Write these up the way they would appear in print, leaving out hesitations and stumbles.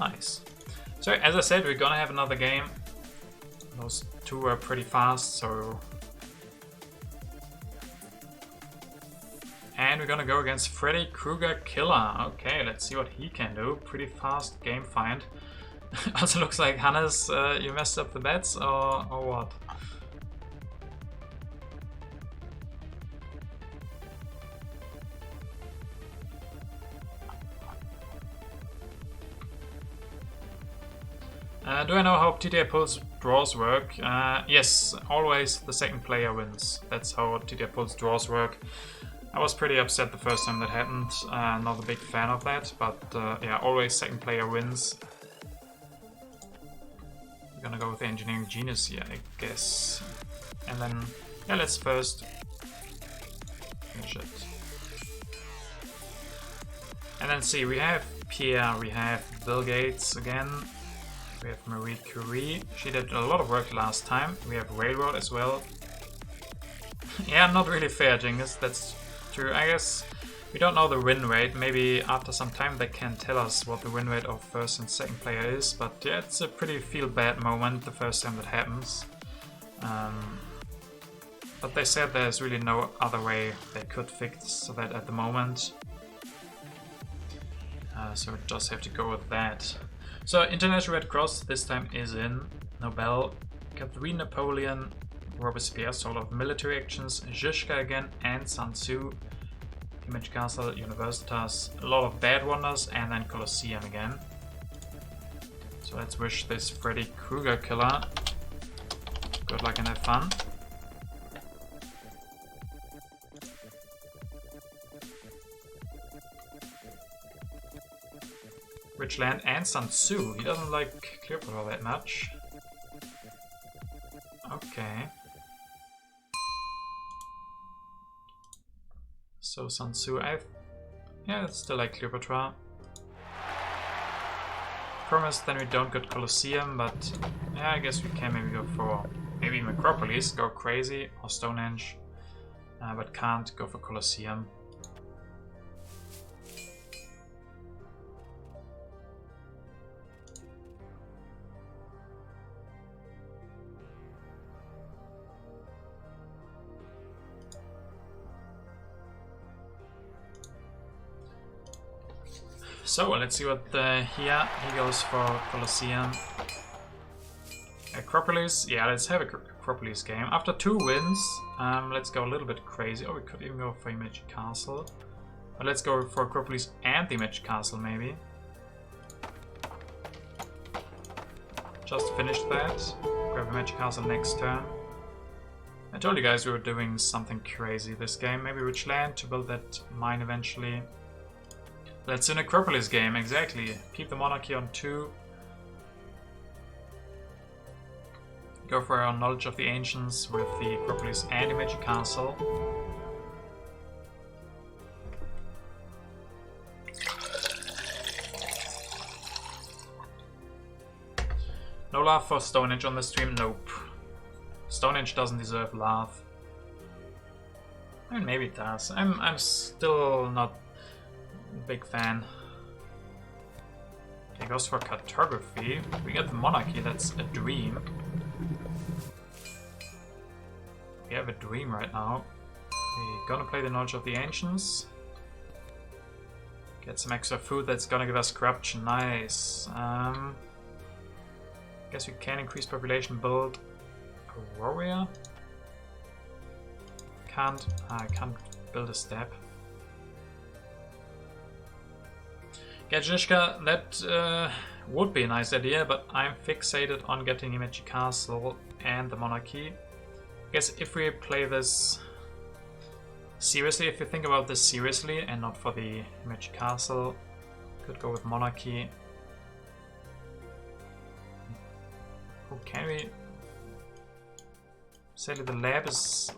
Nice. So as I said, we're gonna have another game. Those two were pretty fast, so... And we're gonna go against Freddy Krueger Killer. Okay, let's see what he can do. Pretty fast game find. Also looks like Hannes, you messed up the bets or what? Do I know how TTA Pulse draws work? Yes, always the second player wins. That's how TTA Pulse draws work. I was pretty upset the first time that happened. Not a big fan of that, but yeah, always second player wins. We're gonna go with the engineering genius here, I guess. And then, yeah, let's first finish it. And then see, we have Pierre, we have Bill Gates again. We have Marie Curie. She did a lot of work last time. We have Railroad as well. Yeah, not really fair, Genghis. That's true. I guess we don't know the win rate. Maybe after some time they can tell us what the win rate of first and second player is. But yeah, it's a pretty feel-bad moment the first time that happens. But they said there's really no other way they could fix that at the moment. So we just have to go with that. So International Red Cross this time is in Nobel, Catherine Napoleon, Robespierre, sort of military actions, Zizka again, and Sun Tzu, Image Castle, Universitas, a lot of Bad Wonders, and then Colosseum again. So let's wish this Freddy Krueger Killer good luck and have fun. Rich land and Sun Tzu. He doesn't like Cleopatra that much. Okay. So Sun Tzu, yeah, it's still like Cleopatra. Promise then we don't get Colosseum, but yeah, I guess we can maybe go for maybe Acropolis, go crazy, or Stonehenge, but can't go for Colosseum. So let's see what here he goes for Colosseum. Acropolis, yeah, let's have a Acropolis game. After 2 wins, let's go a little bit crazy. Oh, we could even go for Image Castle. But let's go for Acropolis and the Image Castle maybe. Just finished that. Grab Image Castle next turn. I told you guys we were doing something crazy this game. Maybe Rich Land to build that mine eventually. Let's do an Acropolis game, exactly. Keep the monarchy on 2. Go for our knowledge of the ancients with the Acropolis and Image Castle. No love for Stonehenge on the stream? Nope. Stonehenge doesn't deserve love. I mean, maybe it does. I'm still not big fan. He goes for cartography. We get the monarchy, that's a dream. We have a dream right now. We're gonna play the knowledge of the ancients. Get some extra food that's gonna give us corruption. Nice. Guess we can increase population, build a warrior. I can't build a step. Get Zizka, that would be a nice idea, but I'm fixated on getting Image Castle and the monarchy. I guess if we play this seriously, if you think about this seriously and not for the Image Castle, could go with monarchy. Oh, can we? Sadly, the lab is...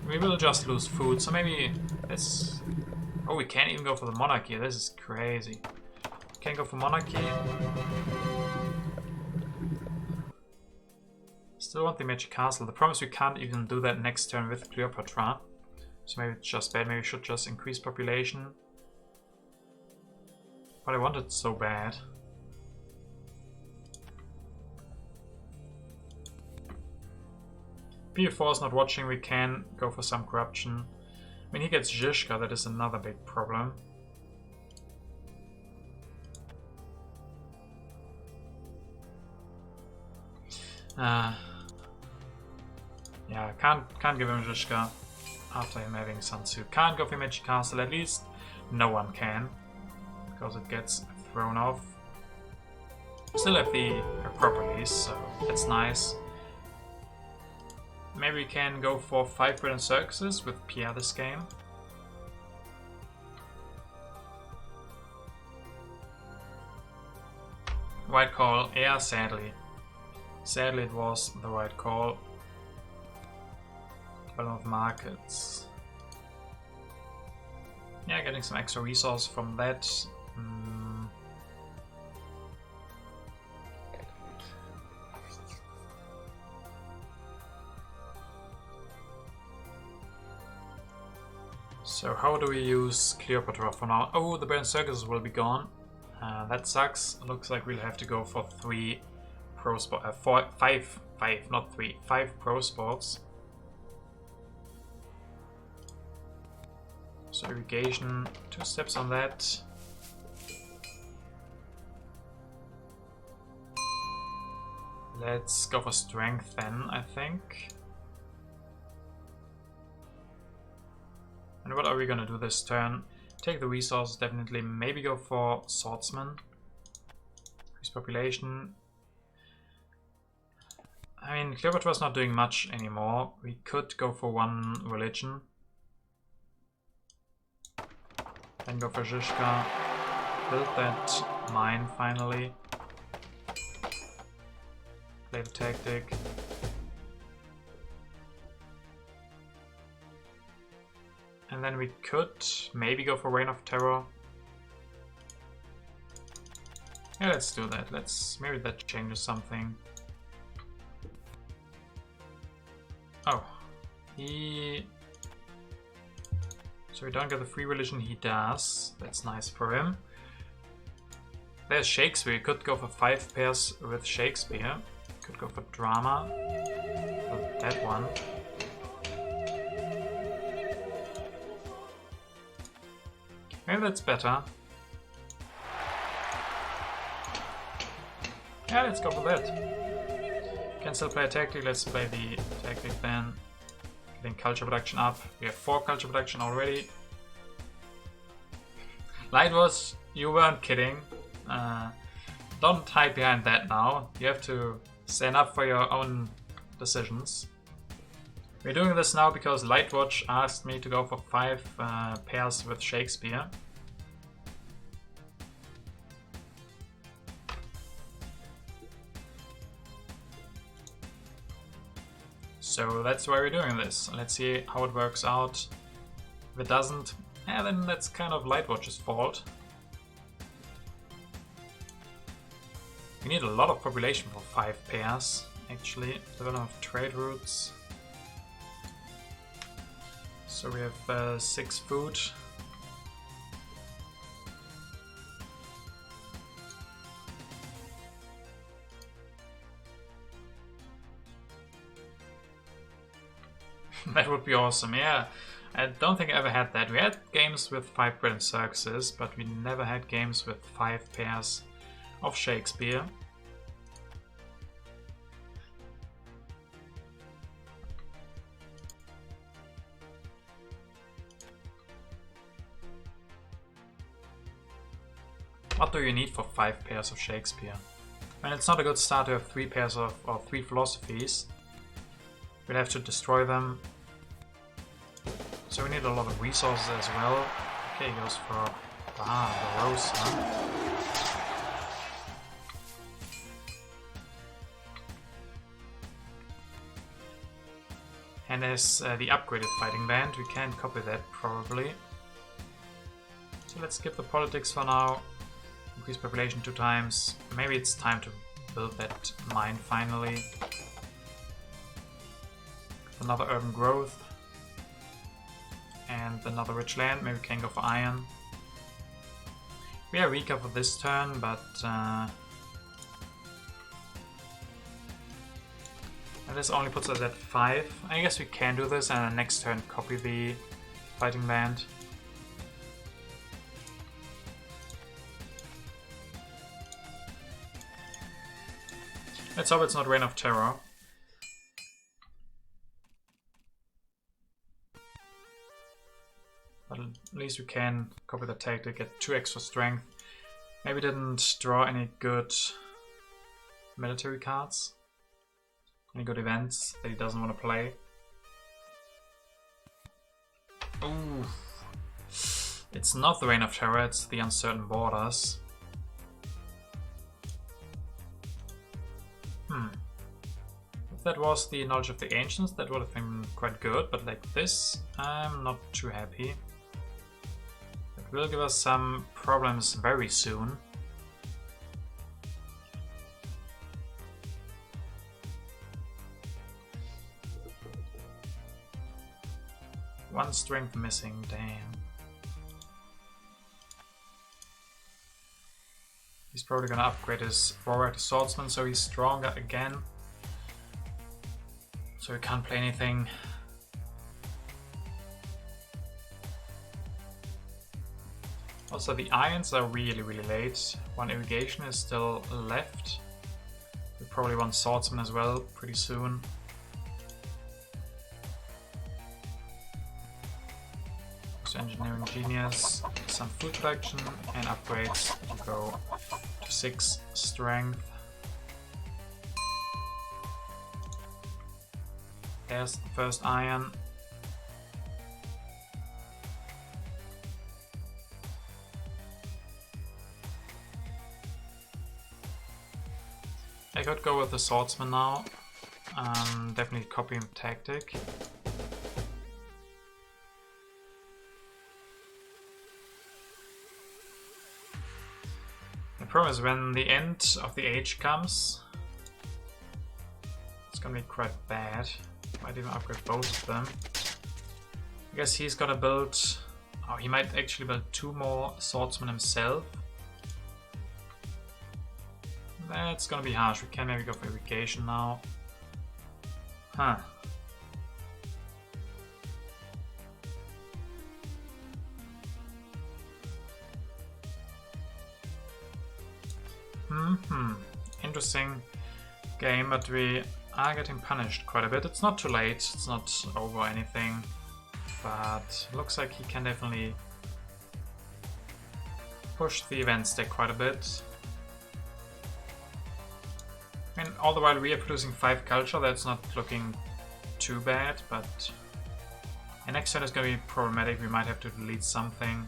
We will just lose food, so maybe let's... Oh, we can't even go for the monarchy. This is crazy. Can't go for monarchy. Still want the Image Castle. The problem is we can't even do that next turn with Cleopatra. So maybe it's just bad. Maybe we should just increase population. But I want it so bad. P4 is not watching, we can go for some corruption. I mean, he gets Zhishka, that is another big problem. Yeah, can't give him Zhishka after him having Sun Tzu. Can't go for Magic Castle, at least no one can, because it gets thrown off. Still have the Acropolis, so that's nice. Maybe we can go for 5 Brilliant Circuses with Pierre this game. Right call, yeah, sadly. Sadly it was the right call. Development of markets. Yeah, getting some extra resource from that. So how do we use Cleopatra for now? Oh, the Brilliant Circuses will be gone. That sucks. Looks like we'll have to go for 3 pro sports. 5, not 3. 5 pro sports. So irrigation, 2 steps on that. Let's go for strength then, I think. And what are we gonna do this turn? Take the resources, definitely. Maybe go for swordsman. Increase population. I mean, Cleopatra's not doing much anymore. We could go for 1 religion. Then go for Zhishka. Build that mine finally. Play the tactic. And then we could maybe go for Reign of Terror. Yeah, let's do that. Maybe that changes something. Oh, so we don't get the free religion, he does. That's nice for him. There's Shakespeare. We could go for 5 pairs with Shakespeare. Could go for drama. That one. Maybe that's better. Yeah, let's go for that. Can still play a tactic. Let's play the tactic then. Getting culture production up. We have 4 culture production already. Lightwatch, you weren't kidding. Don't hide behind that now. You have to stand up for your own decisions. We're doing this now because Lightwatch asked me to go for 5 pairs with Shakespeare. So that's why we're doing this. Let's see how it works out. If it doesn't, then that's kind of Lightwatch's fault. We need a lot of population for 5 pairs, actually. Development of trade routes. So we have 6 food. That would be awesome, yeah. I don't think I ever had that. We had games with 5 Brilliant Circuses, but we never had games with 5 pairs of Shakespeare. What do you need for 5 pairs of Shakespeare? I mean, it's not a good start to have 3 pairs of, or 3 philosophies. We'll have to destroy them. So we need a lot of resources as well. Okay, he goes for the rose, huh? And there's the upgraded fighting band. We can't copy that probably. So let's skip the politics for now. Increase population 2 times. Maybe it's time to build that mine finally. Another urban growth. And another rich land. Maybe we can go for iron. We are weaker for this turn, but And this only puts us at 5. I guess we can do this and then next turn copy the fighting band. Let's hope it's not Reign of Terror. But at least we can copy the tactic, get 2 extra strength. Maybe didn't draw any good military cards. Any good events that he doesn't want to play. Ooh. It's not the Reign of Terror, it's the Uncertain Borders. If that was the Knowledge of the Ancients, that would have been quite good, but like this, I'm not too happy. It will give us some problems very soon. One strength missing, damn. He's probably gonna upgrade his warrior to swordsman, so he's stronger again. So he can't play anything. Also, the irons are really late. 1 irrigation is still left. We probably want swordsman as well pretty soon. So engineering genius, some food production and upgrades to go to 6 strength. There's the first iron. I could go with the swordsman now. Definitely copying the tactic. The problem is when the end of the age comes, it's gonna be quite bad. Might even upgrade both of them. I guess he's gonna build... Oh, he might actually build 2 more swordsmen himself. That's gonna be harsh. We can maybe go for irrigation now. Huh. Interesting game, but we are getting punished quite a bit. It's not too late, it's not over or anything, but looks like he can definitely push the event stack quite a bit. And all the while we are producing 5 culture, that's not looking too bad, but next turn is going to be problematic. We might have to delete something.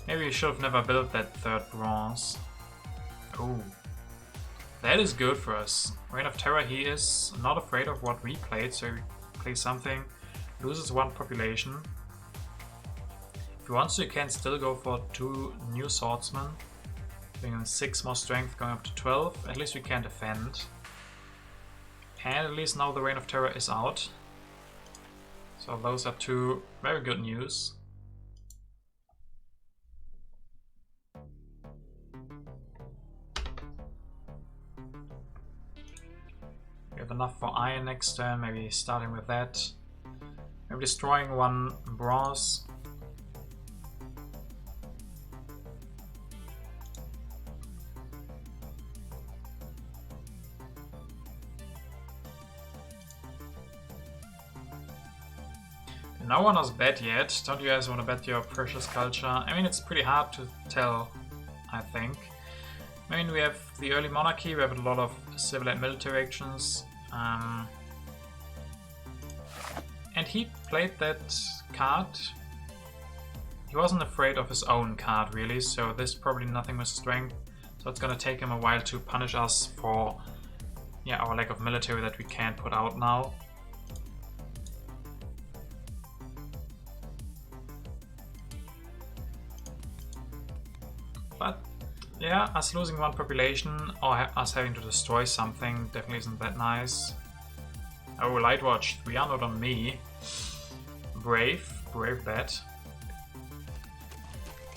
Maybe we should have never built that 3rd bronze. Ooh. That is good for us. Reign of Terror, he is not afraid of what we played, so he plays something, loses 1 population. If he wants to, he can still go for 2 new swordsmen, giving him 6 more strength, going up to 12. At least we can defend. And at least now the Reign of Terror is out. So those are 2 very good news. We have enough for iron next turn, maybe starting with that. Maybe destroying 1 bronze. No one has bet yet. Don't you guys want to bet your precious culture? I mean, it's pretty hard to tell, I think. I mean, we have the early monarchy, we have a lot of civil and military actions. And he played that card. He wasn't afraid of his own card, really, so this probably nothing with strength. So it's gonna take him a while to punish us for our lack of military that we can't put out now. But yeah, us losing 1 population or us having to destroy something definitely isn't that nice. Oh, Lightwatch, 3 are not on me. Brave bet.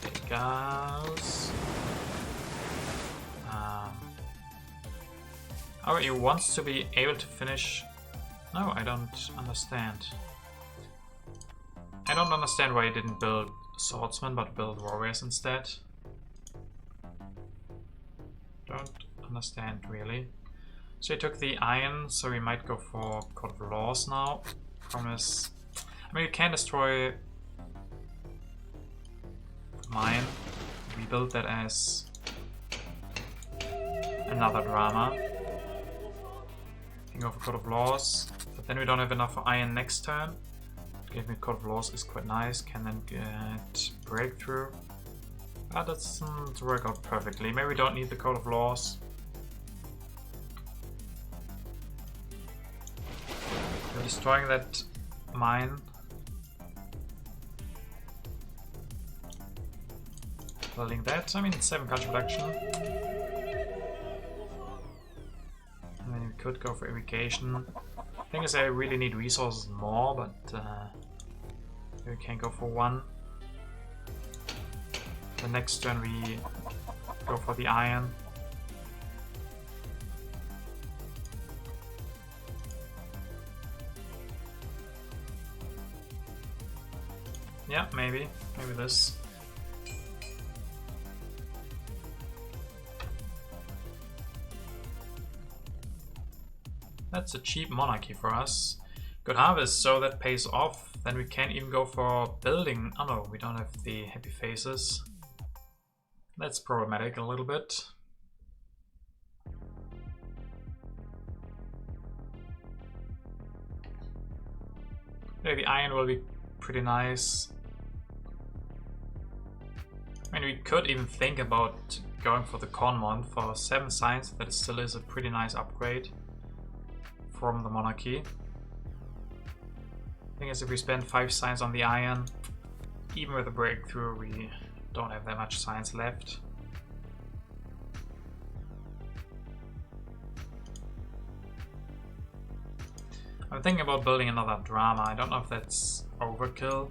There it goes. Oh, he wants to be able to finish... No, I don't understand. I don't understand why he didn't build swordsmen but build warriors instead. Don't understand really. So he took the iron, so we might go for Court of Laws now. Promise. I mean, you can destroy mine. We build that as another drama. Can go for Court of Laws, but then we don't have enough for iron next turn. Give me Court of Laws is quite nice. Can then get breakthrough. That doesn't work out perfectly. Maybe we don't need the Court of Laws. We're destroying that mine. Building that. I mean, 7 culture production. And then we could go for irrigation. Thing is, I really need resources more, but we can go for 1. The next turn we go for the iron. Yeah, maybe this. That's a cheap monarchy for us. Good harvest, so that pays off. Then we can even go for building. Oh no, we don't have the happy faces. That's problematic a little bit. Maybe iron will be pretty nice. I mean, we could even think about going for the Conmon for 7 science. That still is a pretty nice upgrade from the monarchy. Thing is, if we spend 5 science on the iron, even with a breakthrough, we don't have that much science left. I'm thinking about building another drama. I don't know if that's overkill.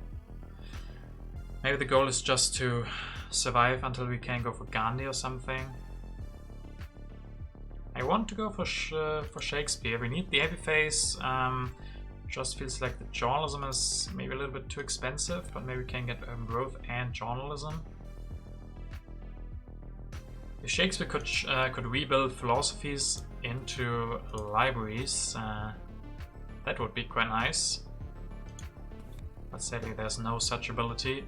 Maybe the goal is just to survive until we can go for Gandhi or something. I want to go for Shakespeare. We need the heavy face. Just feels like the journalism is maybe a little bit too expensive, but maybe we can get urban growth and journalism. If Shakespeare could rebuild philosophies into libraries, that would be quite nice. But sadly, there's no such ability.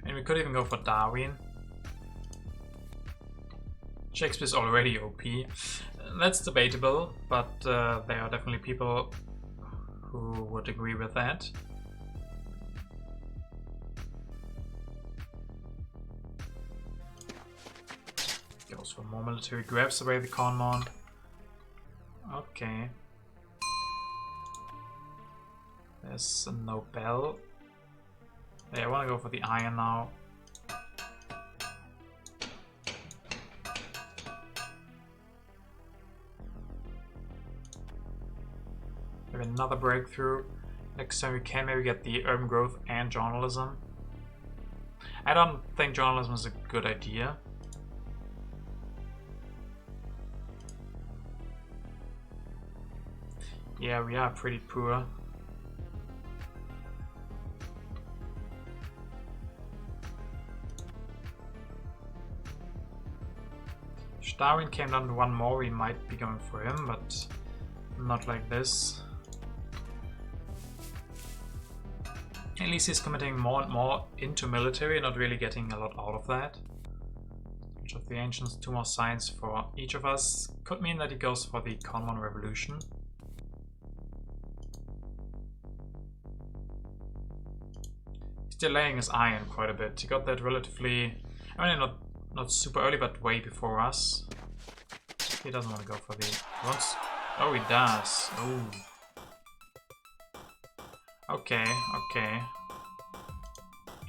And we could even go for Darwin. Shakespeare's already OP. That's debatable, but there are definitely people who would agree with that. Goes for more military, grabs away the Conmon. Okay. There's a Nobel. Yeah, I want to go for the iron now. Maybe another breakthrough. Next time we can maybe get the urban growth and journalism. I don't think journalism is a good idea. Yeah, we are pretty poor. Darwin came down to 1 more, we might be going for him, but not like this. At least he's committing more and more into military, not really getting a lot out of that. Each of the ancients, 2 more science for each of us. Could mean that he goes for the Conmon Revolution. He's delaying his iron quite a bit. He got that relatively, I mean, not super early, but way before us. He doesn't want to go for the... Oh, he does. Oh. Okay, okay.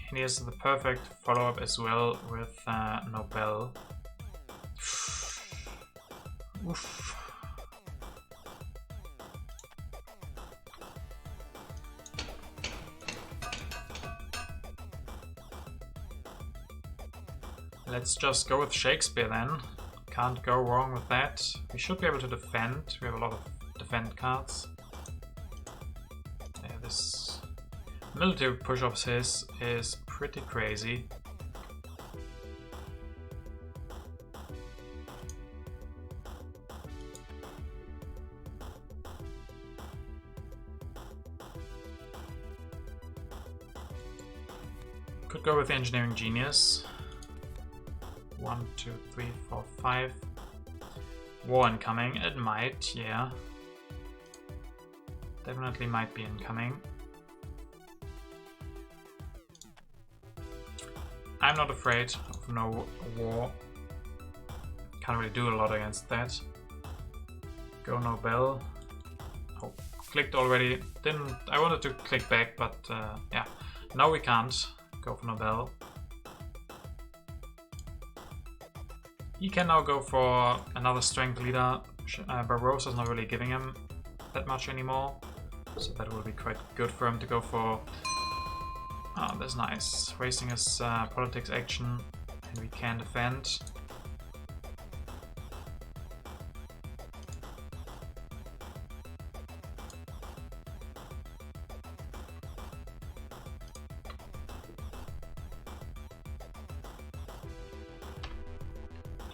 And he has the perfect follow-up as well with Nobel. Oof. Let's just go with Shakespeare then. Can't go wrong with that. We should be able to defend. We have a lot of defend cards. Yeah, this military push-ups is pretty crazy. Could go with the engineering genius. 1, 2, 3, 4, 5. War incoming. It might, yeah. Definitely might be incoming. I'm not afraid of no war. Can't really do a lot against that. Go Nobel. Oh, clicked already. Didn't. I wanted to click back, but yeah. Now we can't go for Nobel. He can now go for another strength leader. Barbarossa is not really giving him that much anymore, so that will be quite good for him to go for. Oh, that's nice. Wasting his politics action, and we can defend.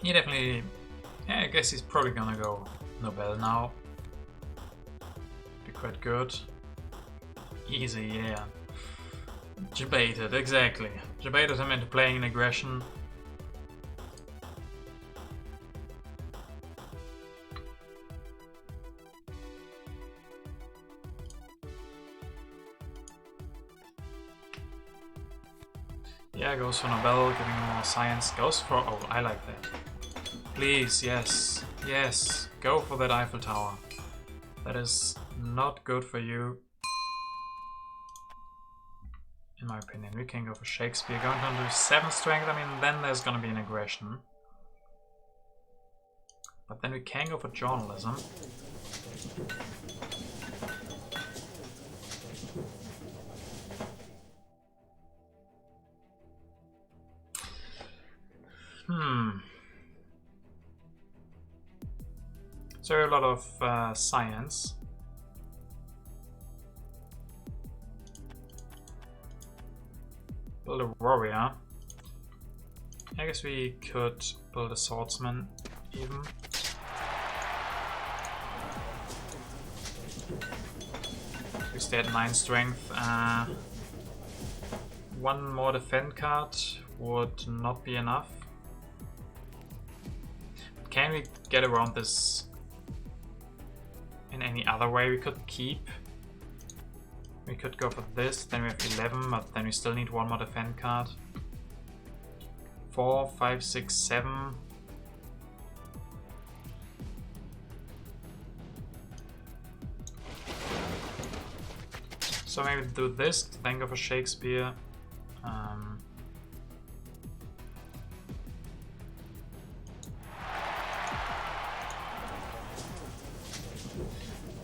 He definitely, yeah, I guess he's probably gonna go Nobel now. Be quite good. Easy, yeah. Debated, exactly. Debated him into playing an aggression. Yeah, goes for Nobel, giving him more science. Goes for, oh, I like that. Please, yes, yes, go for that Eiffel Tower. That is not good for you. In my opinion, we can go for Shakespeare. Going down to 7 strength, I mean, then there's gonna be an aggression. But then we can go for journalism. So a lot of science. Build a warrior. I guess we could build a swordsman even. We stay at 9 strength. 1 more defend card would not be enough. Can we get around this in any other way? We could keep. We could go for this, then we have 11, but then we still need 1 more defend card. 4, 5, 6, 7. So maybe do this, then go for Shakespeare.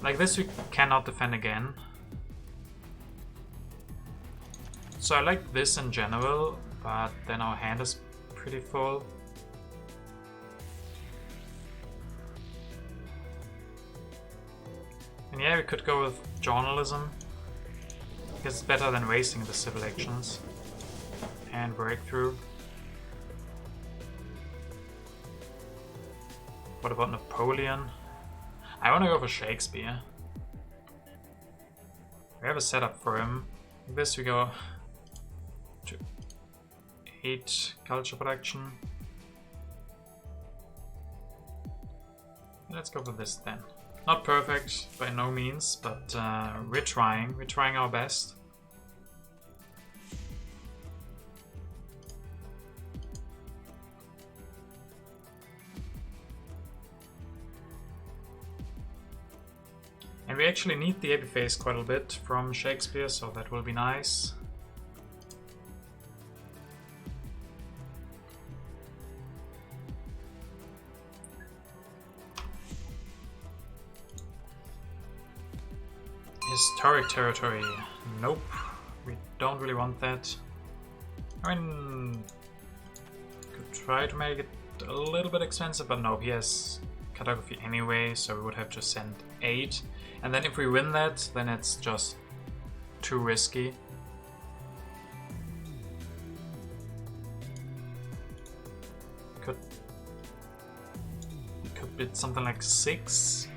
Like this we cannot defend again. So I like this in general, but then our hand is pretty full. And yeah, we could go with journalism, because it's better than wasting the civil actions. And breakthrough. What about Napoleon? I want to go for Shakespeare. We have a setup for him. Like this we go to 8 culture production. Let's go for this then. Not perfect by no means, but we're trying. We're trying our best. And we actually need the epiphase quite a bit from Shakespeare, so that will be nice. Historic territory. Nope. We don't really want that. I mean, could try to make it a little bit expensive, but no, he has cartography anyway, so we would have to send 8. And then if we win that, then it's just too risky. Could bid something like 6.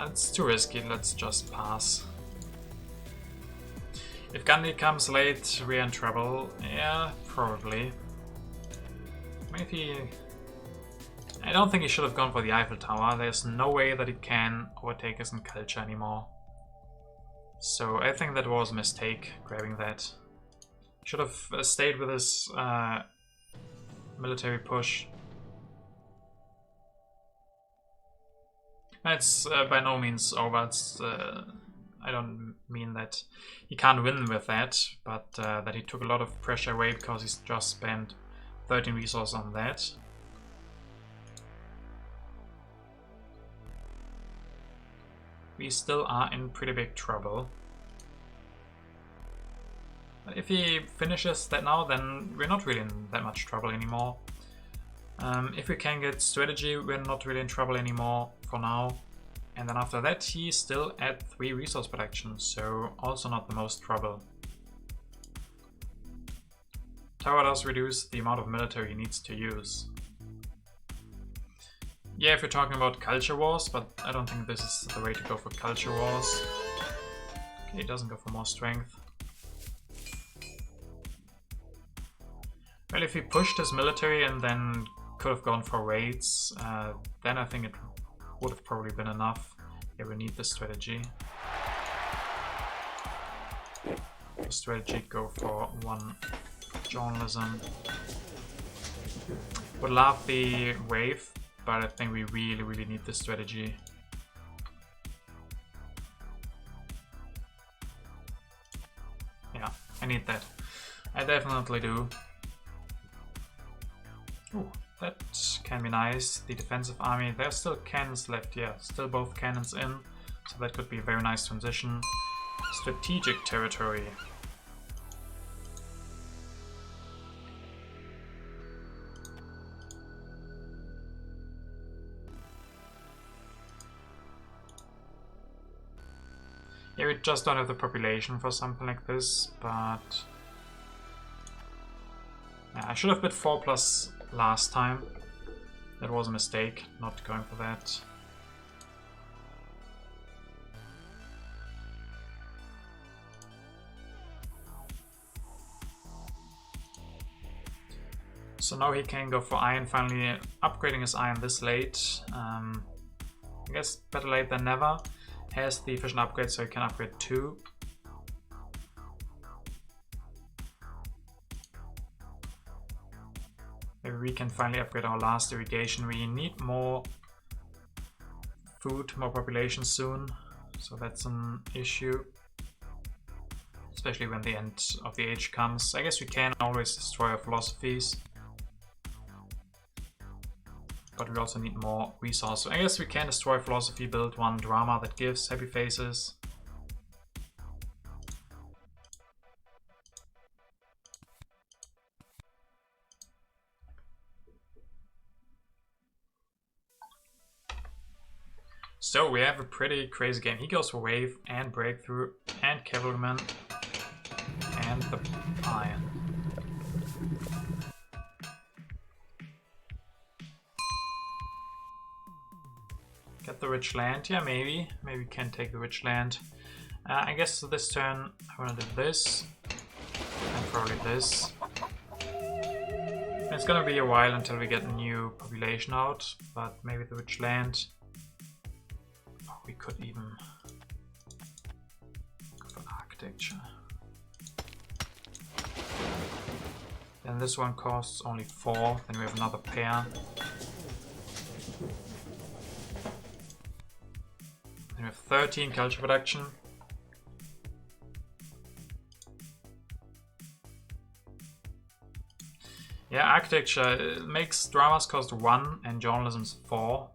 It's too risky, let's just pass. If Gandhi comes late, we're in trouble. Yeah, probably. Maybe... I don't think he should have gone for the Eiffel Tower. There's no way that he can overtake us in culture anymore. So I think that was a mistake, grabbing that. Should have stayed with his military push. It's by no means over. It's, I don't mean that he can't win with that, but that he took a lot of pressure away because he's just spent 13 resources on that. We still are in pretty big trouble. If he finishes that now, then we're not really in that much trouble anymore. If we can get strategy, we're not really in trouble anymore for now. And then after that, he's still at 3 resource production, so also not the most trouble. Tower does reduce the amount of military he needs to use. Yeah, if you're talking about culture wars, but I don't think this is the way to go for culture wars. Okay, he doesn't go for more strength. Well, if he pushed his military and then could have gone for raids, then I think it would have probably been enough. Yeah, we need this strategy. For strategy, go for 1 journalism. Would love the wave, but I think we really need this strategy. Yeah, I need that. I definitely do. Ooh, that can be nice. The defensive army, there's still cannons left, yeah, still both cannons in, so that could be a very nice transition. Strategic territory. Yeah, we just don't have the population for something like this, but... yeah, I should have bid 4+ last time. That was a mistake, not going for that. So now he can go for iron, finally upgrading his iron this late. I guess better late than never. Has the efficient upgrade, so he can upgrade 2. Maybe we can finally upgrade our last irrigation. We need more food, more population soon, so that's an issue. Especially when the end of the age comes. I guess we can always destroy our philosophies. But we also need more resources. I guess we can destroy philosophy, build 1 drama that gives happy faces. So we have a pretty crazy game. He goes for wave and breakthrough and cavalryman and the iron. Get the rich land. Yeah, maybe. Maybe we can take the rich land. I guess this turn I want to do this. And probably this. It's gonna be a while until we get a new population out, but maybe the rich land. Oh, we could even go for architecture. Then this one costs only 4, then we have another pair. Then we have 13 culture production. Yeah, architecture makes dramas cost 1 and journalism's 4.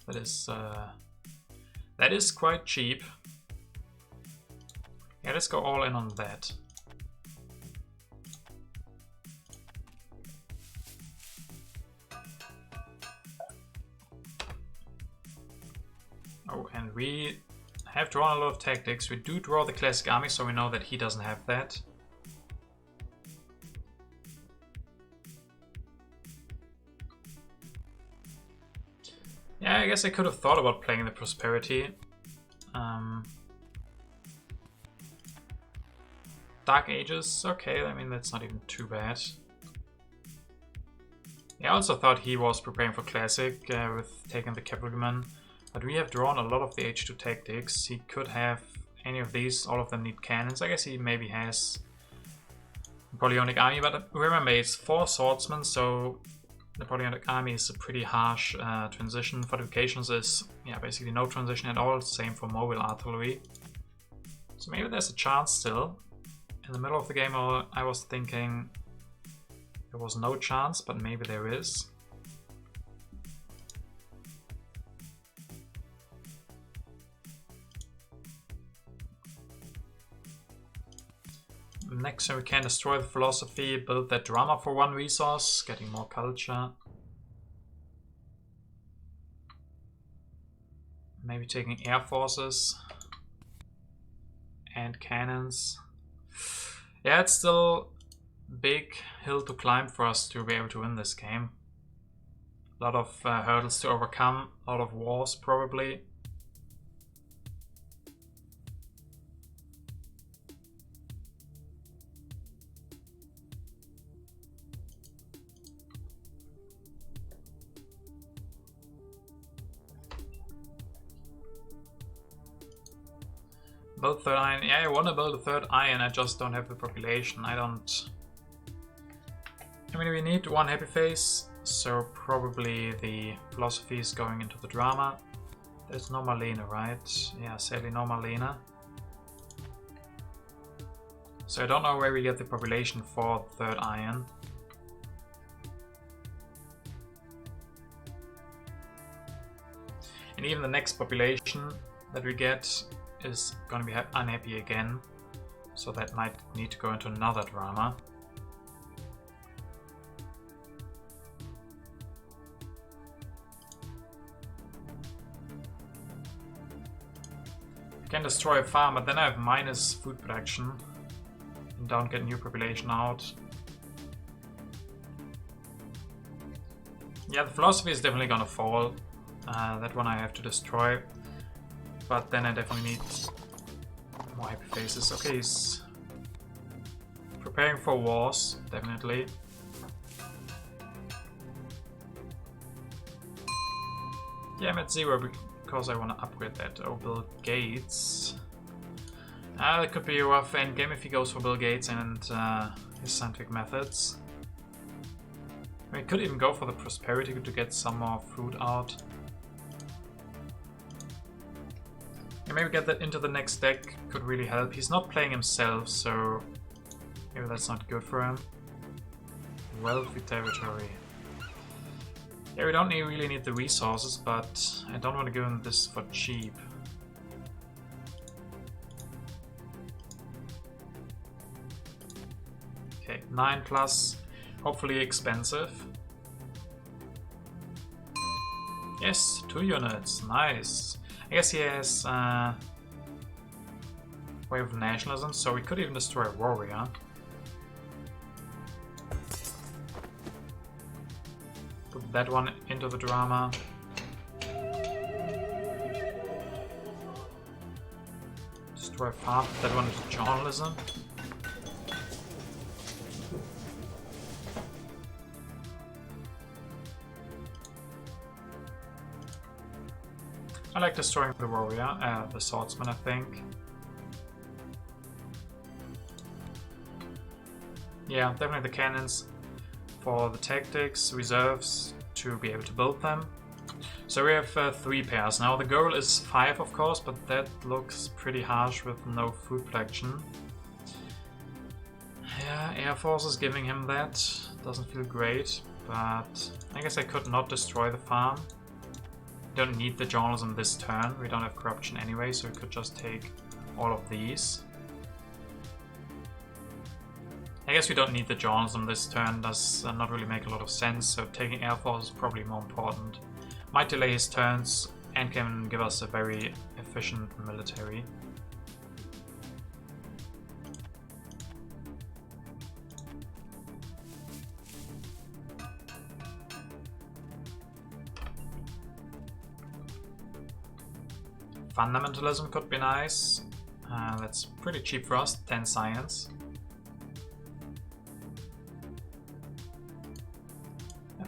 That is quite cheap. Yeah, let's go all in on that. Oh, and we have drawn a lot of tactics. We do draw the classic army, so we know that he doesn't have that. Yeah, I guess I could have thought about playing the prosperity. Dark Ages, okay, I mean that's not even too bad. Yeah, I also thought he was preparing for classic with taking the cavalryman, but we have drawn a lot of the H2 tactics. He could have any of these, all of them need cannons. I guess he maybe has Napoleonic army, but remember it's 4 swordsmen, so Napoleonic army is a pretty harsh transition. Fortifications is basically no transition at all, same for mobile artillery. So maybe there's a chance still. In the middle of the game I was thinking there was no chance, but maybe there is. Next turn we can destroy the philosophy, build that drama for 1 resource, getting more culture. Maybe taking air forces and cannons. Yeah, it's still a big hill to climb for us to be able to win this game. A lot of hurdles to overcome, a lot of wars probably. Build 3rd iron. Yeah, I want to build a 3rd iron, I just don't have the population. I mean, we need 1 happy face, so probably the philosophy is going into the drama. There's no Marlene, right? Yeah, sadly no Marlene. So I don't know where we get the population for 3rd iron. And even the next population that we get is going to be unhappy again, so that might need to go into another drama. I can destroy a farm, but then I have minus food production and don't get new population out. Yeah, the philosophy is definitely gonna fall. That one I have to destroy. But then I definitely need more happy faces. Okay, he's preparing for wars, definitely. Yeah, I'm at 0 because I want to upgrade that. Oh, Bill Gates. That could be a rough endgame if he goes for Bill Gates and his scientific methods. I mean, could even go for the prosperity to get some more food out. Maybe get that into the next deck could really help. He's not playing himself, so maybe that's not good for him. Wealthy territory. Yeah, we don't really need the resources, but I don't want to give him this for cheap. Okay, 9+, hopefully expensive. Yes, 2 units, nice. I guess he has wave of nationalism, so we could even destroy a warrior. Put that one into the drama. Destroy farm, put that one into journalism. I like destroying the warrior, the swordsman, I think. Yeah, definitely the cannons for the tactics, reserves to be able to build them. So we have 3 pairs now. The goal is 5, of course, but that looks pretty harsh with no food production. Yeah, Air Force is giving him that. Doesn't feel great, but I guess I could not destroy the farm. Don't need the journalism this turn, we don't have corruption anyway, so we could just take all of these. I guess we don't need the journalism this turn, does not really make a lot of sense, so taking Air Force is probably more important. Might delay his turns and can give us a very efficient military. Fundamentalism could be nice. That's pretty cheap for us, 10 science.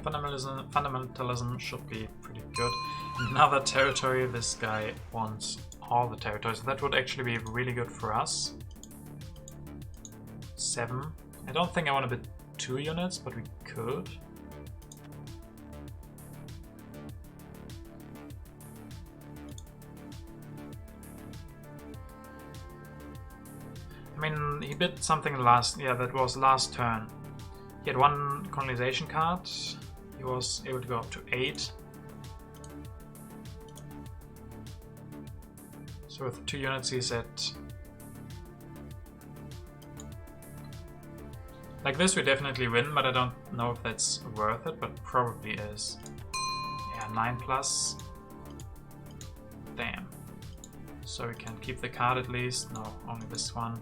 Fundamentalism should be pretty good. Another territory, this guy wants all the territories. That would actually be really good for us. 7. I don't think I want to bid 2 units, but we could. I mean, he bid something last, yeah, that was last turn. He had 1 colonization card. He was able to go up to 8. So with 2 units he's at... Like this we definitely win, but I don't know if that's worth it, but probably is. Yeah, 9+. Damn. So we can keep the card at least. No, only this one.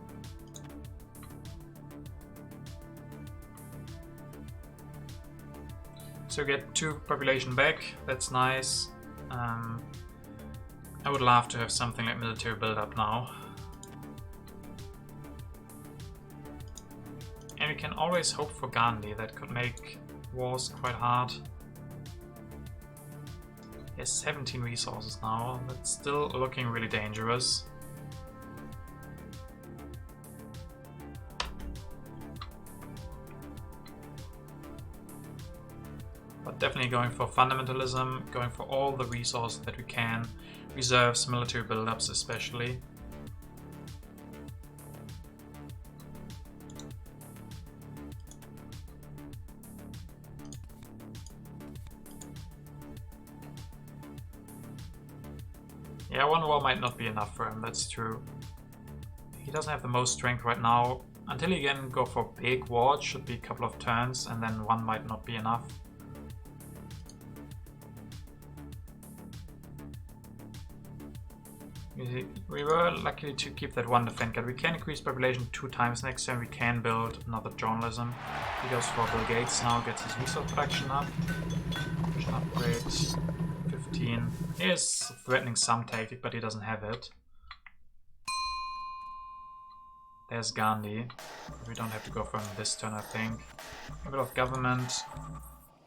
So we get 2 population back, that's nice. I would love to have something like military build-up now. And we can always hope for Gandhi, that could make wars quite hard. He has 17 resources now, that's still looking really dangerous. But definitely going for fundamentalism, going for all the resources that we can, reserves, military build-ups especially. Yeah, 1 war might not be enough for him, that's true. He doesn't have the most strength right now. Until he can go for big war, it should be a couple of turns, and then 1 might not be enough. We were lucky to keep that 1 defend card. We can increase population 2 times next turn. We can build another journalism. He goes for Bill Gates now, gets his resource production up. Production upgrade 15. He is threatening some tactic, but he doesn't have it. There's Gandhi. We don't have to go for him this turn, I think. A bit of government.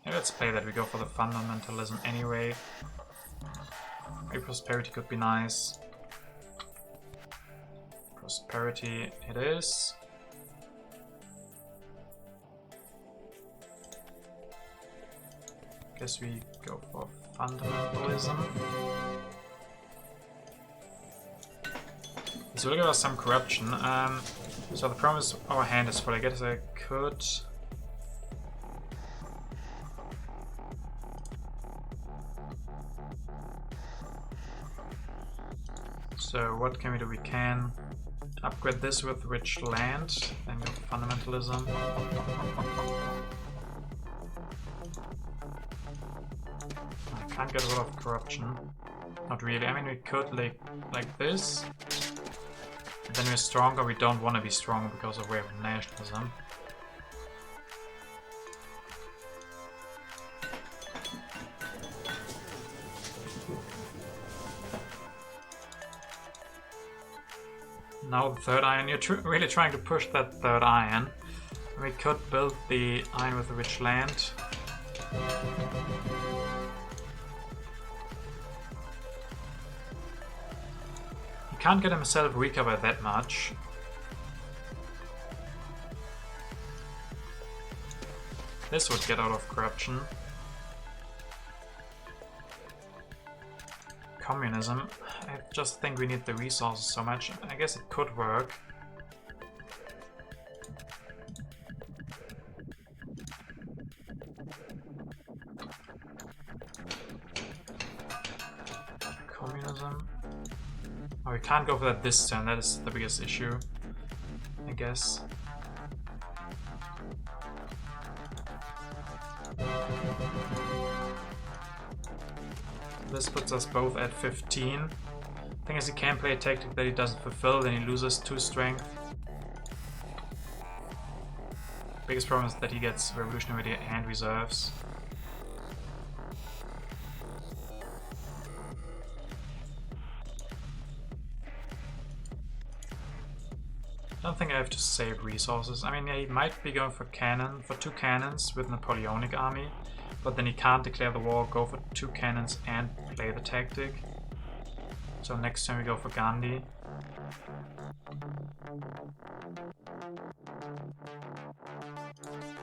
Yeah, let's play that. We go for the fundamentalism anyway. Maybe prosperity could be nice. Prosperity it is. Guess we go for fundamentalism. This will give us some corruption. So the problem is our hand is full. I guess I could... So what can we do? We can upgrade this with rich land, then go fundamentalism. I can't get rid of corruption. Not really. I mean, we could like this. Then we're stronger. We don't want to be stronger because of we have nationalism. Now the 3rd iron. You're really trying to push that 3rd iron. We could build the iron with the rich land. He can't get himself weaker by that much. This would get out of corruption. Communism. I just think we need the resources so much. I guess it could work. Communism. Oh, we can't go for that this turn. That is the biggest issue, I guess. This puts us both at 15. Thing is, he can play a tactic that he doesn't fulfill, then he loses 2 strength. Biggest problem is that he gets revolutionary idea and reserves. I don't think I have to save resources. I mean, yeah, he might be going for 2 cannons with Napoleonic army, but then he can't declare the war, go for 2 cannons and play the tactic. So next time we go for Gandhi.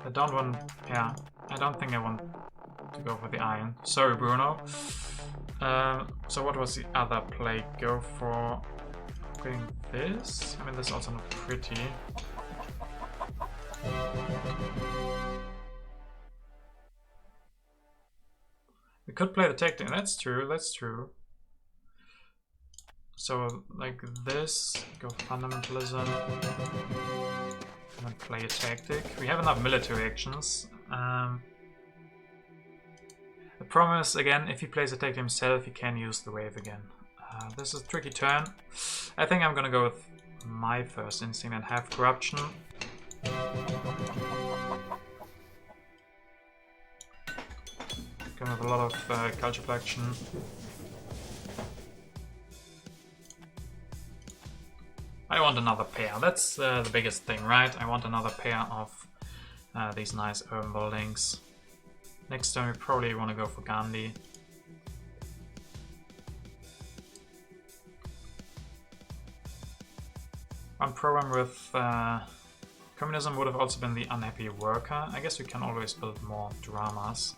I don't want, yeah, I don't think I want to go for the iron. Sorry, Bruno. So what was the other play? Go for upgrading this? I mean, this is also not pretty. We could play the tactic, that's true, that's true. So, like this, go for fundamentalism, and then play a tactic. We have enough military actions. The problem is, again, if he plays a tactic himself, he can use the wave again. This is a tricky turn. I think I'm gonna go with my first instinct and have corruption. Going with a lot of culture flexion. I want another pair. That's the biggest thing, right? I want another pair of these nice urban buildings. Next time we probably want to go for Gandhi. One problem with communism would have also been the unhappy worker. I guess we can always build more dramas.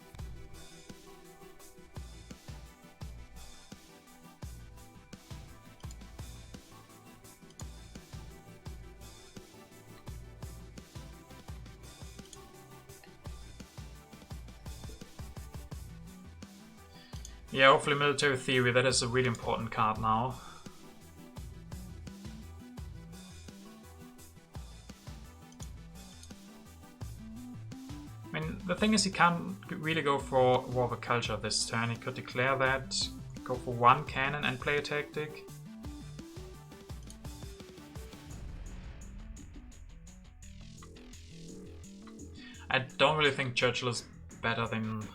Yeah, hopefully military theory, that is a really important card now. I mean, the thing is he can't really go for war of culture this turn. He could declare that, go for 1 cannon and play a tactic. I don't really think Churchill is better than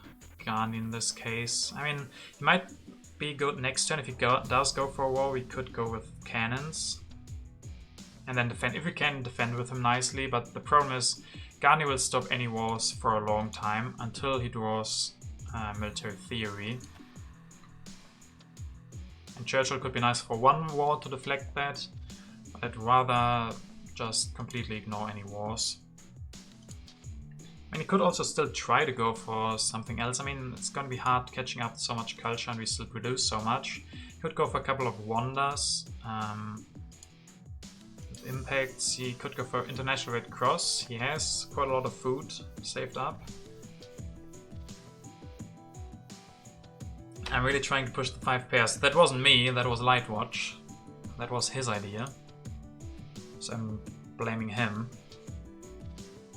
Gandhi in this case. I mean, he might be good next turn. If he does go for a war, we could go with cannons and then defend. If we can defend with him nicely, but the problem is Gandhi will stop any wars for a long time until he draws military theory. And Churchill could be nice for 1 war to deflect that, but I'd rather just completely ignore any wars. I mean, he could also still try to go for something else. I mean, it's going to be hard catching up so much culture and we still produce so much. He could go for a couple of wonders. With impacts, he could go for International Red Cross. He has quite a lot of food saved up. I'm really trying to push the 5 pairs. That wasn't me, that was Lightwatch. That was his idea. So I'm blaming him.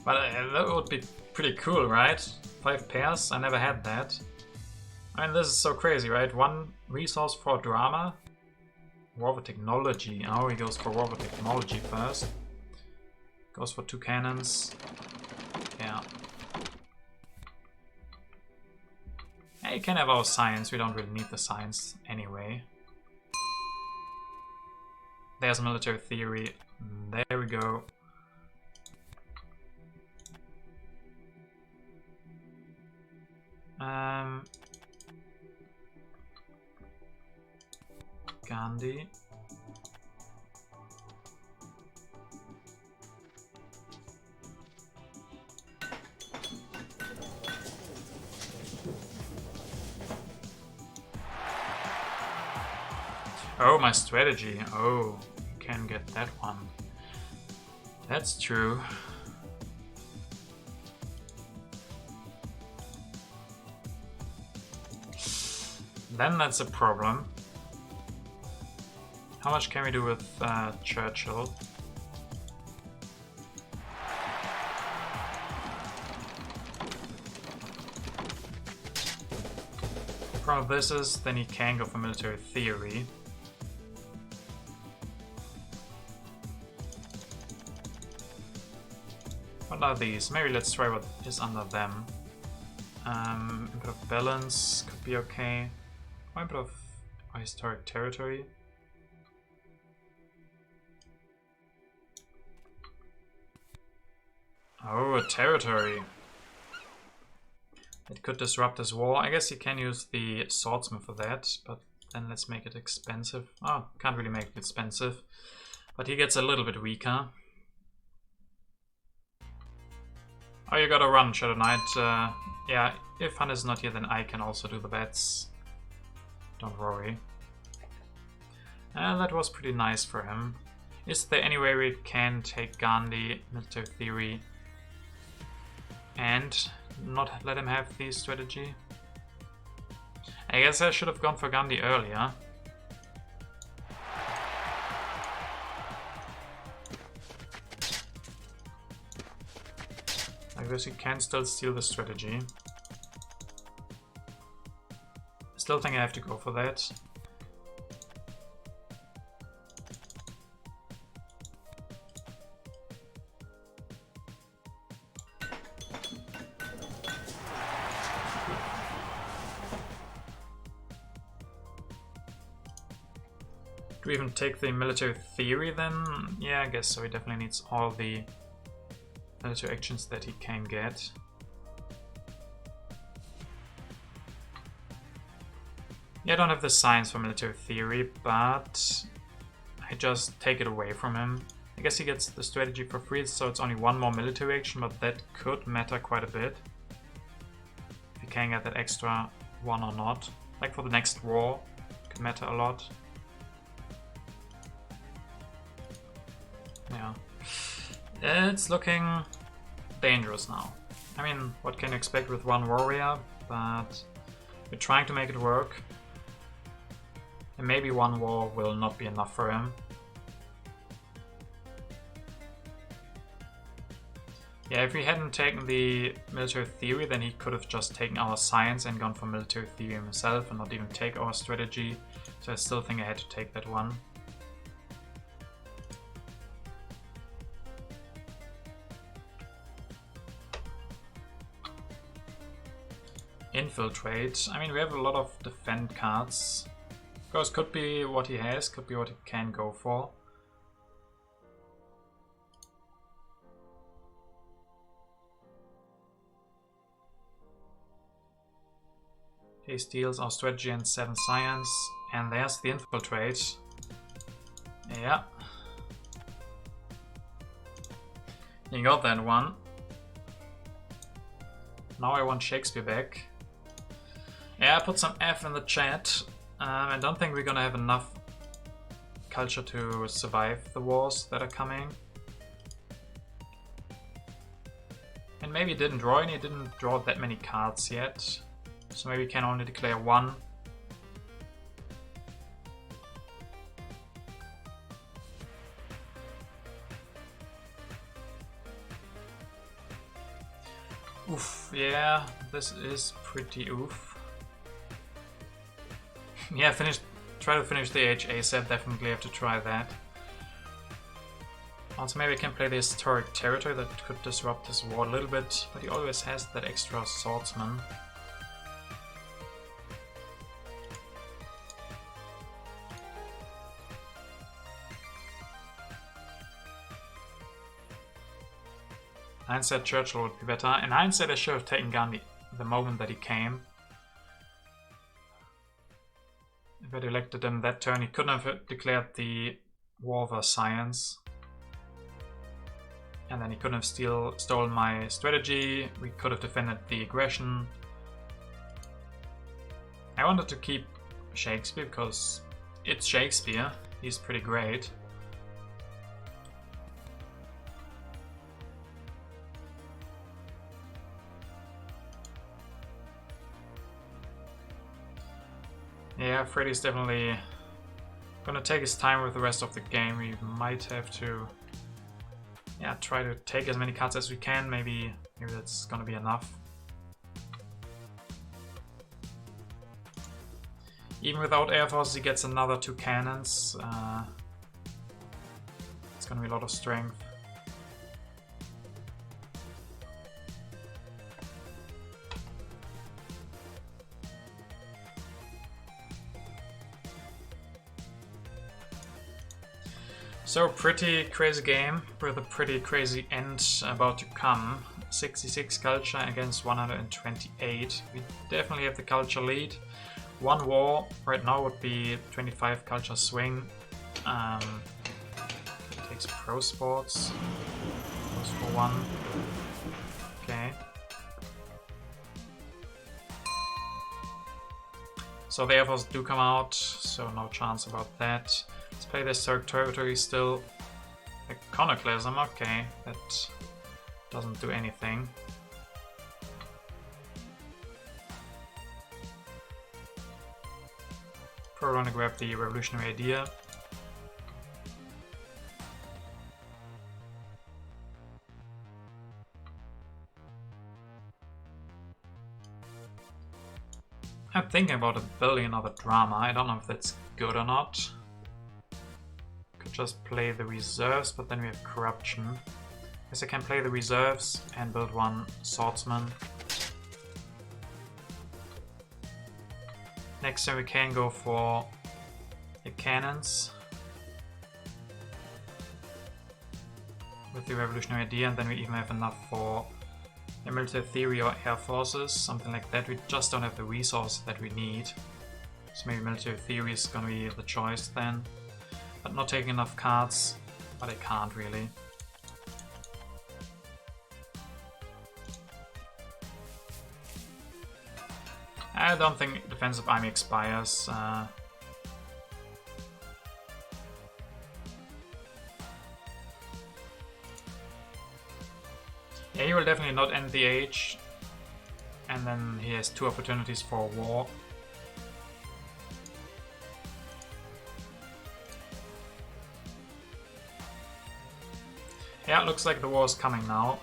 But that would be pretty cool, right? 5 pairs? I never had that. I mean, this is so crazy, right? 1 resource for drama. War for technology. Oh, he goes for war for technology first. Goes for 2 cannons. Yeah. Yeah, you can have our science. We don't really need the science anyway. There's military theory. There we go. Gandhi. Oh, my strategy. Oh, you can get that one. That's true. Then that's a problem. How much can we do with Churchill? from this is, then he can go for military theory. What are these? Maybe let's try what is under them. A bit of balance could be okay. Or a bit of historic territory. Oh, a territory. It could disrupt this war. I guess you can use the swordsman for that, but then let's make it expensive. Oh, can't really make it expensive. But he gets a little bit weaker. Oh, you gotta run, Shadow Knight. Yeah, if Han is not here, then I can also do the bets. Don't worry. That was pretty nice for him. Is there any way we can take Gandhi, military theory, and not let him have the strategy? I guess I should have gone for Gandhi earlier. I guess he can still steal the strategy. Still think I have to go for that. Do we even take the military theory then? Yeah, I guess so. He definitely needs all the military actions that he can get. Yeah, I don't have the science for military theory, but I just take it away from him. I guess he gets the strategy for free, so it's only one more military action, but that could matter quite a bit. If he can get that extra one or not. Like for the next war, could matter a lot. Yeah. It's looking dangerous now. I mean, what can you expect with one warrior, but we're trying to make it work. And maybe one war will not be enough for him. Yeah, if we hadn't taken the military theory, then he could have just taken our science and gone for military theory himself and not even take our strategy. So I still think I had to take that one. Infiltrate. I mean, we have a lot of defend cards. Of course, could be what he has, could be what he can go for. He steals our strategy and 7 science. And there's the infiltrate. Yeah. You got that one. Now I want Shakespeare back. Yeah, I put some F in the chat. I don't think we're gonna have enough culture to survive the wars that are coming. And maybe he didn't draw any, he didn't draw that many cards yet. So maybe he can only declare 1. Oof, yeah, this is pretty oof. Yeah, try to finish the HA set, definitely have to try that. Also, maybe I can play the historic territory that could disrupt this war a little bit, but he always has that extra swordsman. Hindsight, Churchill would be better. In hindsight, I should have taken Gandhi the moment that he came. If I'd elected him that turn, he couldn't have declared the war over science. And then he couldn't have stolen my strategy. We could have defended the aggression. I wanted to keep Shakespeare because it's Shakespeare. He's pretty great. Yeah, Freddy's definitely gonna take his time with the rest of the game. We might have to, yeah, try to take as many cards as we can. Maybe that's gonna be enough. Even without air forces, he gets another 2 cannons. It's gonna be a lot of strength. So pretty crazy game with a pretty crazy end about to come. 66 culture against 128. We definitely have the culture lead. 1 war right now would be 25 culture swing. Takes pro sports. Goes for 1. Okay. So the Air Force do come out, so no chance about that. Let's play this Turk territory still. Iconoclasm, okay, that doesn't do anything. Probably want to grab the revolutionary idea. I'm thinking about building another drama. I don't know if that's good or not. Could just play the reserves, but then we have corruption. Guess I can play the reserves and build 1 swordsman. Next time we can go for the cannons with the revolutionary idea, and then we even have enough for a military theory or air forces, something like that. We just don't have the resources that we need. So maybe military theory is gonna be the choice then. But not taking enough cards, but I can't really. I don't think defensive army expires. Yeah, he will definitely not end the age. And then he has 2 opportunities for war. Yeah, it looks like the war is coming now.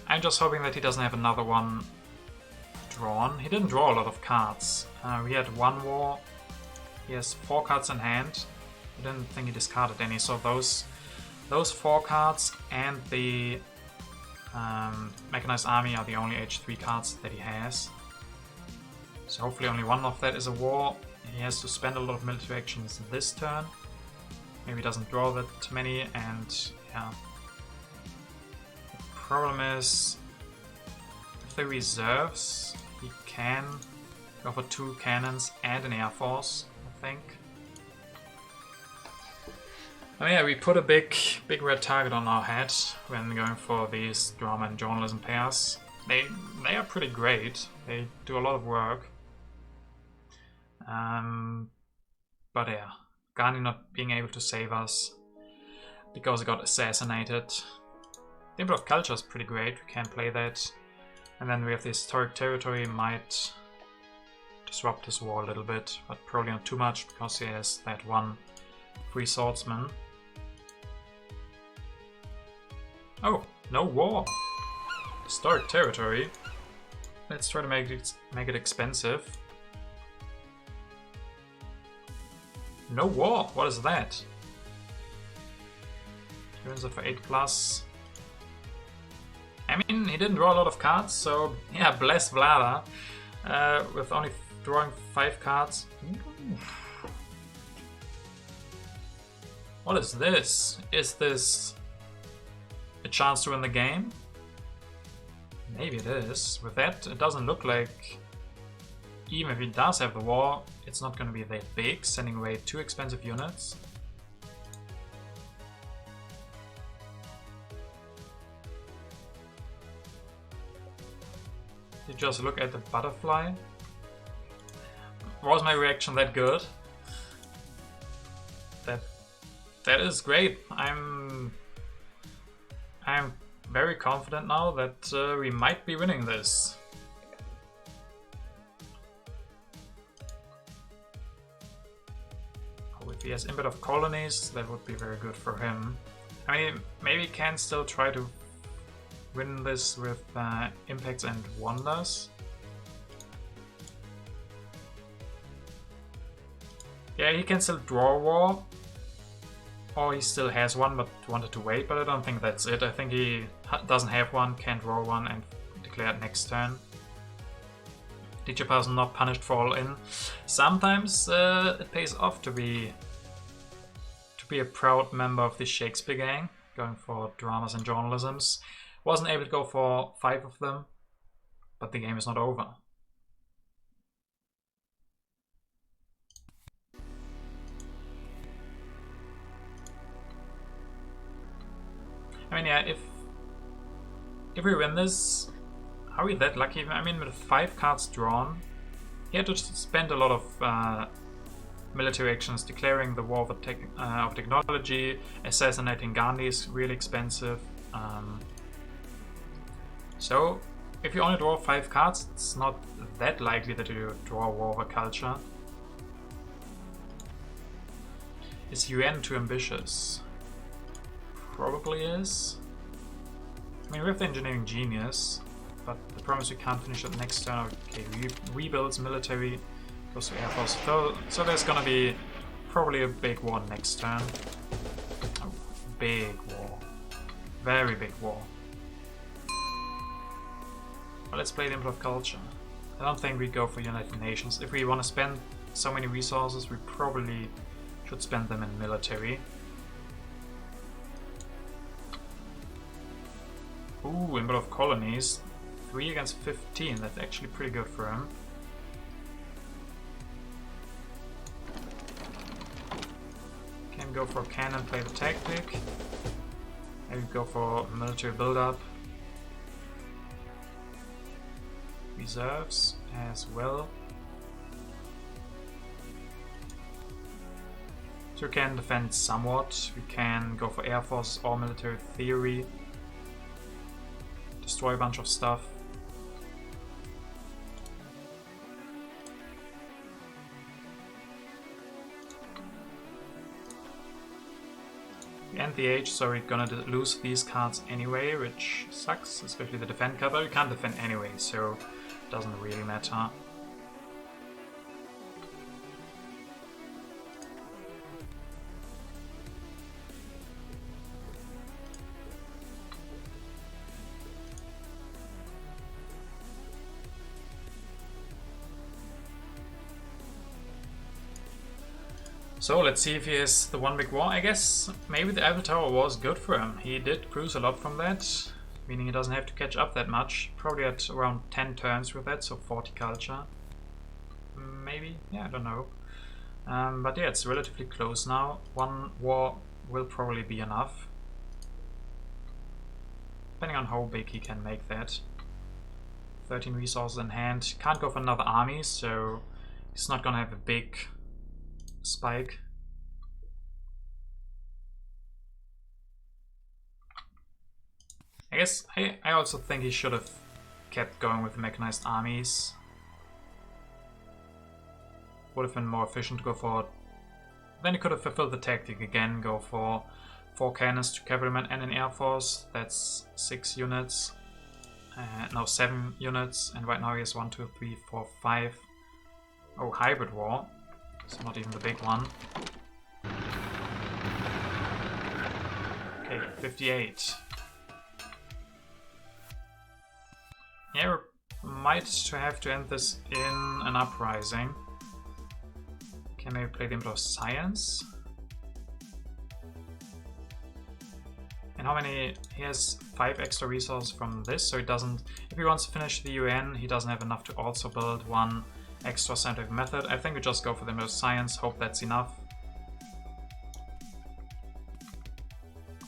I'm just hoping that he doesn't have another one drawn. He didn't draw a lot of cards. We had 1 war. He has 4 cards in hand. I didn't think he discarded any, so those 4 cards and the mechanized army are the only H3 cards that he has. So hopefully only 1 of that is a war. He has to spend a lot of military actions this turn. Maybe he doesn't draw that many, and yeah. The problem is, with the reserves, he can go for 2 cannons and an air force, I think. Oh yeah, we put a big red target on our head when going for these drama and journalism pairs. They are pretty great. They do a lot of work. But yeah, Gandhi not being able to save us because he got assassinated. The Emperor of Culture is pretty great. We can play that. And then we have the historic territory, might disrupt this war a little bit, but probably not too much because he has that 1 free swordsman. Oh, no war! Historic territory. Let's try to make it expensive. No war! What is that? Turns out for 8+. I mean, he didn't draw a lot of cards, so yeah, bless Vlada. With only drawing 5 cards. What is this? Is this a chance to win the game? Maybe it is. With that, it doesn't look like, even if he does have the war, it's not going to be that big, sending away 2 expensive units. You just look at the butterfly. Was my reaction that good? That is great. I'm very confident now that we might be winning this. Oh, if he has input of colonies, that would be very good for him. I mean, maybe he can still try to win this with impacts and wonders. Yeah, he can still draw a war. Or he still has one, but wanted to wait, but I don't think that's it. I think he doesn't have one, can't draw one, and declare it next turn. DJParson not punished for all in. Sometimes it pays off to be a proud member of the Shakespeare gang, going for dramas and journalisms. Wasn't able to go for 5 of them, but the game is not over. I mean, yeah, if we win this, are we that lucky? I mean, with 5 cards drawn, he had to spend a lot of military actions, declaring the war of technology, assassinating Gandhi is really expensive. So, if you only draw 5 cards, it's not that likely that you draw war over culture. Is UN too ambitious? Probably is. I mean, we have the engineering genius, but the problem is we can't finish it next turn. Okay, rebuilds military, goes to Air Force. So there's gonna be probably a big war next turn. Oh, big war. Very big war. Well, let's play the Emperor of Culture. I don't think we go for United Nations. If we want to spend so many resources, we probably should spend them in military. Ooh, Emperor of Colonies. 3 against 15, that's actually pretty good for him. Can go for cannon, play the tactic. Maybe go for military build-up. Reserves as well. So we can defend somewhat. We can go for Air Force or military theory. Destroy a bunch of stuff. We end the age, so we're gonna lose these cards anyway, which sucks, especially the defend card, but we can't defend anyway, so it doesn't really matter. So let's see if he has the one big war. I guess maybe the Eiffel Tower was good for him. He did cruise a lot from that, meaning he doesn't have to catch up that much. Probably at around 10 turns with that, so 40 culture. Maybe? Yeah, I don't know. But yeah, it's relatively close now. One war will probably be enough. Depending on how big he can make that. 13 resources in hand. Can't go for another army, so he's not gonna have a big spike. I guess I also think he should have kept going with mechanized armies. Would have been more efficient to go for. Then he could have fulfilled the tactic again, go for 4 cannons, 2 cavalrymen and an air force. That's 6 units. No, 7 units, and right now he has 1, 2, 3, 4, 5. Oh, hybrid war. So not even the big one. Okay, 58. Yeah, we might have to end this in an uprising. Can maybe play the Emperor of Science. And how many? He has 5 extra resources from this, so he doesn't. If he wants to finish the UN, he doesn't have enough to also build 1 extra scientific method. I think we just go for the most science, hope that's enough.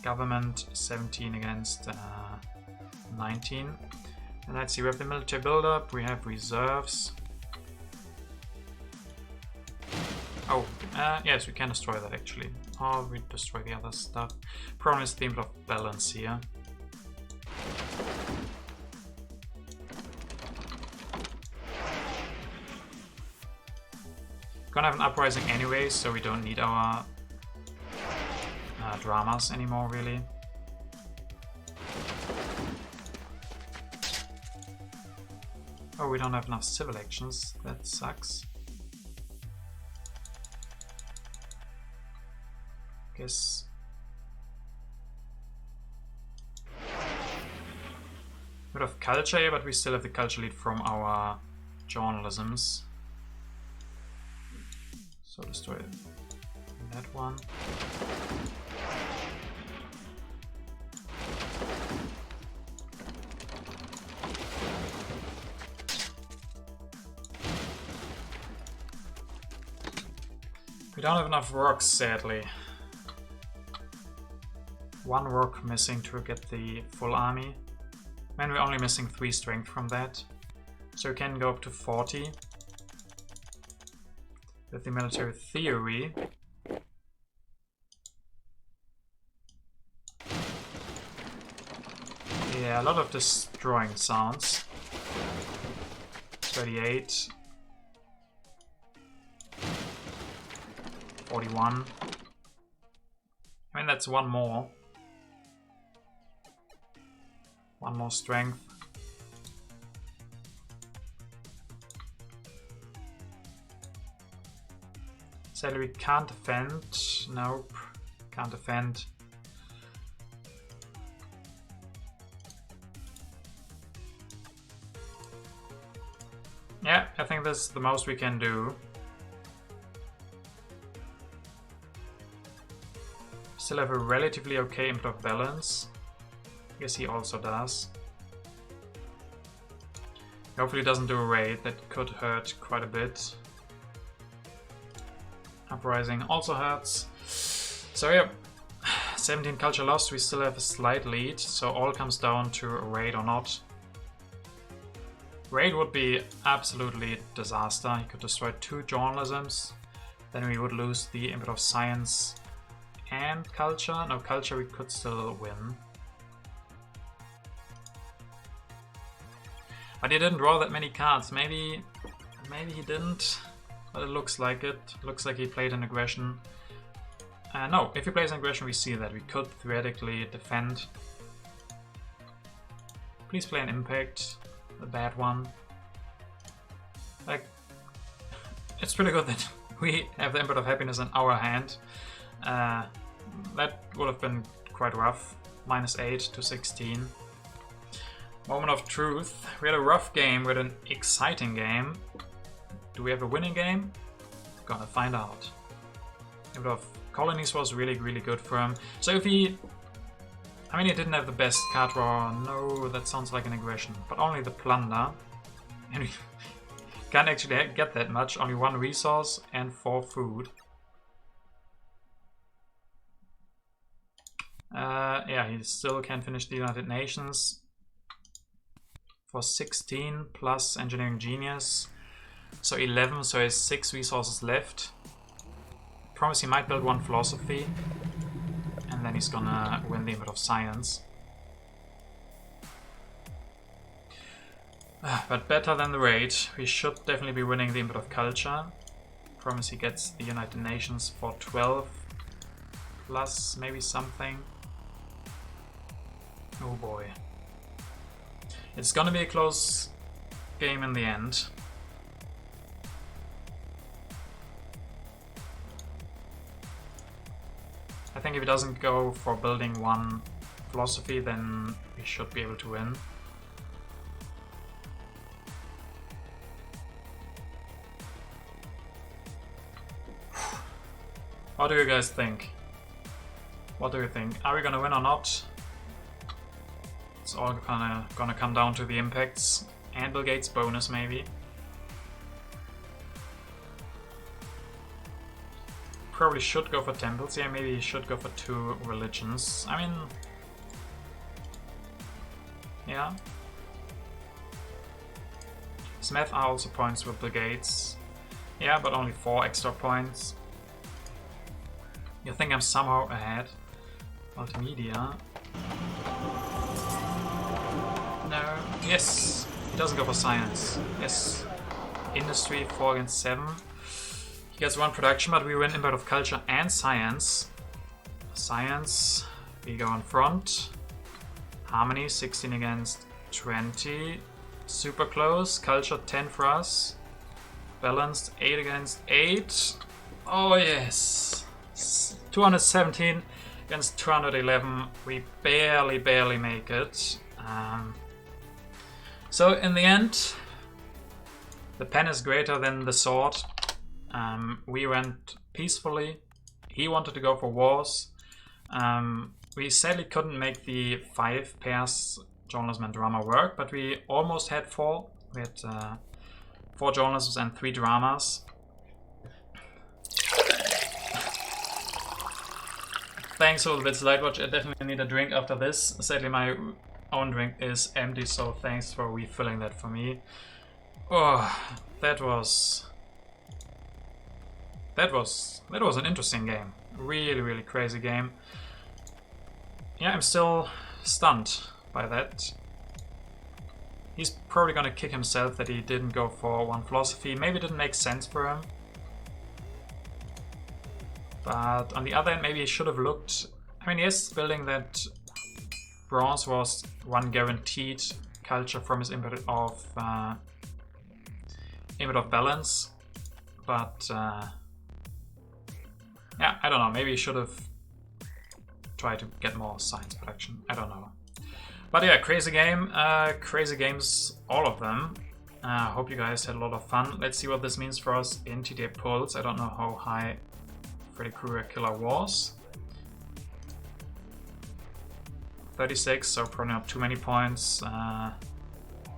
Government 17 against 19. And let's see, we have the military build-up, we have reserves. Oh, yes, we can destroy that actually. Or we destroy the other stuff. Problem is the theme of balance here. Gonna have an uprising anyway, so we don't need our dramas anymore, really. Oh, we don't have enough civil actions. That sucks. Guess. Bit of culture here, but we still have the culture lead from our journalisms. So destroy that one. We don't have enough works, sadly. One work missing to get the full army. And we're only missing 3 strength from that. So we can go up to 40. With the military theory. Yeah, a lot of destroying sounds. 38. 41. I mean, that's one more. One more strength. Sadly, we can't defend. Nope. Can't defend. Yeah, I think this is the most we can do. Still have a relatively okay input of balance. I guess he also does. Hopefully he doesn't do a raid, that could hurt quite a bit. Uprising also hurts. So yeah, 17 culture lost, we still have a slight lead, so all comes down to a raid or not. Raid would be absolutely disaster. He could destroy 2 journalisms, then we would lose the input of science and culture. No, culture we could still win. But he didn't draw that many cards. Maybe he didn't, but it looks like it. Looks like he played an aggression. No, if he plays an aggression, we see that we could theoretically defend. Please play an impact, the bad one. Like, it's pretty good that we have the input of happiness in our hand. That would have been quite rough. -8 to 16. Moment of truth. We had a rough game with an exciting game. Do we have a winning game? Gonna find out. Input of colonies was really, really good for him. So if he... I mean, he didn't have the best card draw. No, that sounds like an aggression. But only the plunder. And we can't actually get that much. Only 1 resource and 4 food. Yeah, he still can finish the United Nations. For 16 plus engineering genius. So 11, so he has 6 resources left. Promise he might build 1 philosophy. And then he's gonna win the input of science. But better than the raid. We should definitely be winning the input of culture. Promise he gets the United Nations for 12. Plus maybe something. Oh boy. It's gonna be a close game in the end. I think if he doesn't go for building 1 philosophy, then we should be able to win. What do you guys think? What do you think? Are we gonna win or not? It's all gonna come down to the impacts and Bill Gates' bonus, maybe. Probably should go for temples. Yeah, maybe he should go for 2 religions. I mean, yeah. Smith are also points with Bill Gates. Yeah, but only 4 extra points. You think I'm somehow ahead? Multimedia. No. Yes. He doesn't go for science. Yes. Industry 4 against 7. He gets 1 production, but we win input of culture and science. Science. We go in front. Harmony 16 against 20. Super close. Culture 10 for us. Balanced 8 against 8. Oh yes. 217 against 211. We barely make it. So in the end, the pen is greater than the sword. We went peacefully. He wanted to go for wars. We sadly couldn't make the 5 pairs journalism and drama work, but we almost had 4. We had 4 journalisms and 3 dramas. Thanks for the bits, Lightwatch. I definitely need a drink after this. Sadly, my own drink is empty, so thanks for refilling that for me. Oh, that was an interesting game. Really crazy game. Yeah, I'm still stunned by that. He's probably gonna kick himself that he didn't go for one philosophy. Maybe it didn't make sense for him. But on the other hand, maybe he should have looked... I mean, yes, building that bronze was one guaranteed culture from his input of balance. But yeah, I don't know. Maybe he should have tried to get more science production. I don't know. But yeah, crazy game. Crazy games, all of them. Hope you guys had a lot of fun. Let's see what this means for us in TTA Pulse. I don't know how high Freddy Krueger Killer was. 36, so probably not too many points.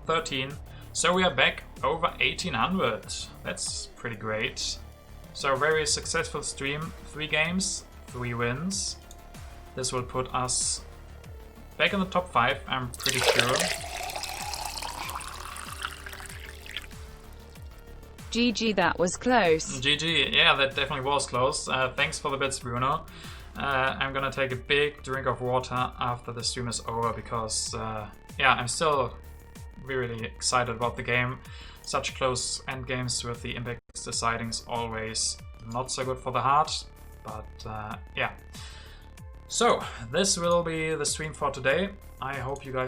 13. So we are back over 1800. That's pretty great. So very successful stream. 3 games, 3 wins. This will put us back in the top 5, I'm pretty sure. GG, that was close. GG, yeah, that definitely was close. Thanks for the bits, Bruno. I'm gonna take a big drink of water after the stream is over because, yeah, I'm still really excited about the game. Such close end games with the impact decidings always not so good for the heart, but yeah. So, this will be the stream for today. I hope you guys